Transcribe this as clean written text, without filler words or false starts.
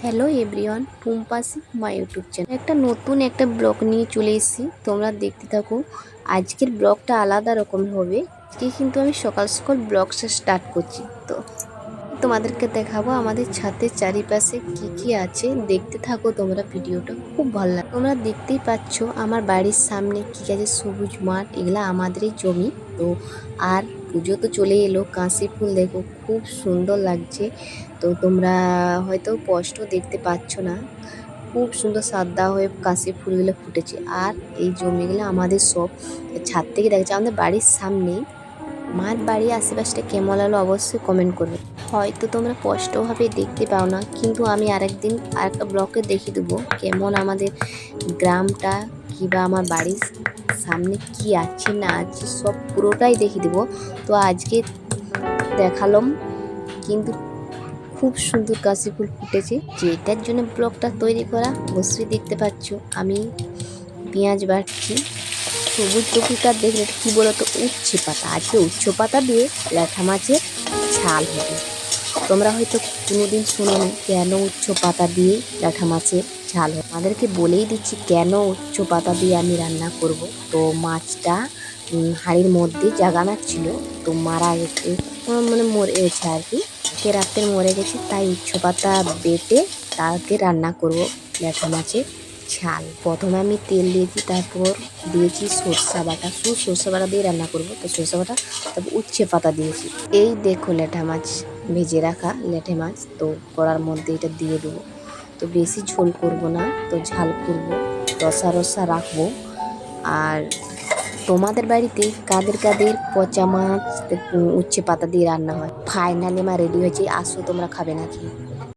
Hello everyone, টুম্পাসি my YouTube channel একটা নতুন একটা ব্লগ নিয়ে চলে এসেছি। তোমরা দেখতে থাকো। আজকের ব্লগটা আলাদা রকম হবে। আজকে কিন্তু আমি সকাল সকাল ব্লগটা স্টার্ট করছি। তো তোমাদেরকে দেখাবো আমাদের ছাদের চারিপাশে কি কি আছে। দেখতে থাকো তোমরা, ভিডিওটা খুব ভালো লাগে। তোমরা দেখতেই পাচ্ছ আমার বাড়ির সামনে কি আছে, সবুজ মাঠ। এগুলা আমাদেরই জমি। তো আর পুজো তো চলে এলো, কাশি ফুল দেখো খুব সুন্দর লাগছে। তো তোমরা হয়তো স্পষ্ট দেখতে পাচ্ছ না, খুব সুন্দর সাদা হয়ে কাশি ফুলগুলো ফুটেছে। আর এই জমিগুলো আমাদের সব। ছাদ থেকে দেখছে আমাদের বাড়ির সামনেই। মার বাড়ির আশেপাশটা কেমন লাগলো অবশ্যই কমেন্ট করবে। হয়তো তোমরা স্পষ্টভাবে দেখতে পাও না, কিন্তু আমি আরেকদিন আরেকটা ব্লগে দেখিয়ে দেবো কেমন আমাদের গ্রামটা, কিংবা আমার বাড়ির সামনে কি আছে না আছে সব পুরোটাই দেখিয়ে দেবো। তো আজকে দেখালাম, কিন্তু খুব সুন্দর কাশি ফুল ফুটেছে। যেটার জন্য ব্লগটা তৈরি করা অবশ্যই দেখতে পাচ্ছ। আমি পেঁয়াজ বাটছি। সবুজ টুকুটা দেখলে কি বলতো, উচ্ছে পাতা। আজকে উচ্ছে পাতা দিয়ে ল্যাঠা মাছের ঝাল হবে। তোমরা হয়তো কোনোদিন শোনোনি কেন উচ্ছে পাতা দিয়ে ল্যাঠা মাছের ঝাল হয়। আমাদেরকে বলেই দিচ্ছি কেন উচ্ছে পাতা দিয়ে আমি রান্না করব। তো মাছটা হাঁড়ির মধ্যে জাগানা ছিল, তো মারা গেছে, মানে মরে গেছে আর কি। সে রাত্রে মরে গেছে, তাই উচ্ছে পাতা বেটে তাকে রান্না করব ল্যাঠা মাছের ঝাল। প্রথমে আমি তেল দিয়েছি, তারপর দিয়েছি সরষা বাটা। শুধু সরষা বাটা দিয়ে রান্না করব, তো সরষা বাটা, তারপর উচ্ছে পাতা দিয়েছি। এই দেখো ল্যাঠা মাছ, ভেজে রাখা ল্যাঠে মাছ। তো কড়ার মধ্যে এটা দিয়ে দেবো। তো বেশি ঝোল করব না, তো ঝাল করব, রসা রসা রাখবো। আর তোমাদের বাড়িতে কাদের কাদের পচা মাছ উচ্ছে পাতা দিয়ে রান্না হয়? ফাইনালি আমার রেডি হয়েছে, আসো তোমরা খাবে নাকি?